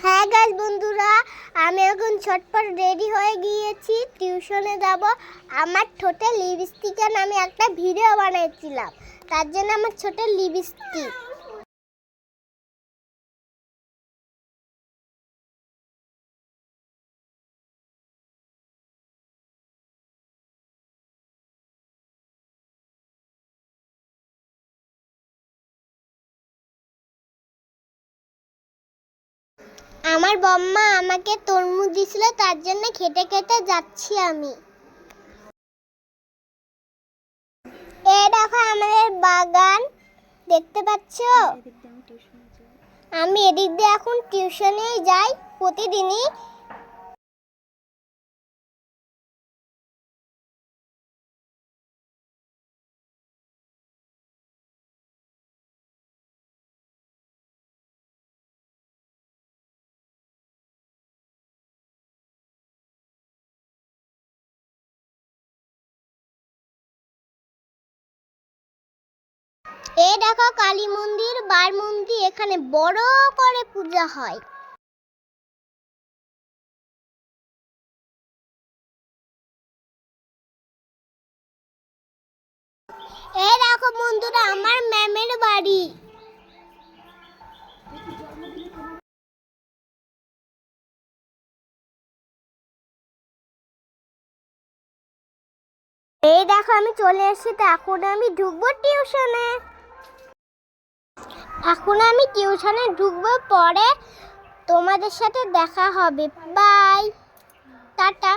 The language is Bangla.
হ্যাঁ গাইস বন্ধুরা, আমি এখন ছটপট রেডি হয়ে গিয়েছি, টিউশনে যাব। আমার ঠোঁটে লিপস্টিকের আমি একটা ভিডিও বানিয়েছিলাম, তার জন্য আমার ছোট লিপস্টিক। আমার বম্মা আমাকে তরমুজ দিয়েছিল, তার জন্য খেতে খেতে যাচ্ছি আমি। এই দেখো আমাদের বাগান, দেখতে পাচ্ছ? আমি এদিক দিয়ে এখন টিউশনে যাই প্রতিদিনই। এই দেখো কালী মন্দির, বার মন্দির, এখানে বড় করে পূজা হয়। এই দেখো বন্ধুরা আমার ম্যামের বাড়ি। এই দেখো আমি চলে এসেছি, তো এখন আমি ঢুকবো টিউশনে। এখন আমি টিউশনে ঢুকবো, পরে তোমাদের সাথে দেখা হবে। Bye, tata.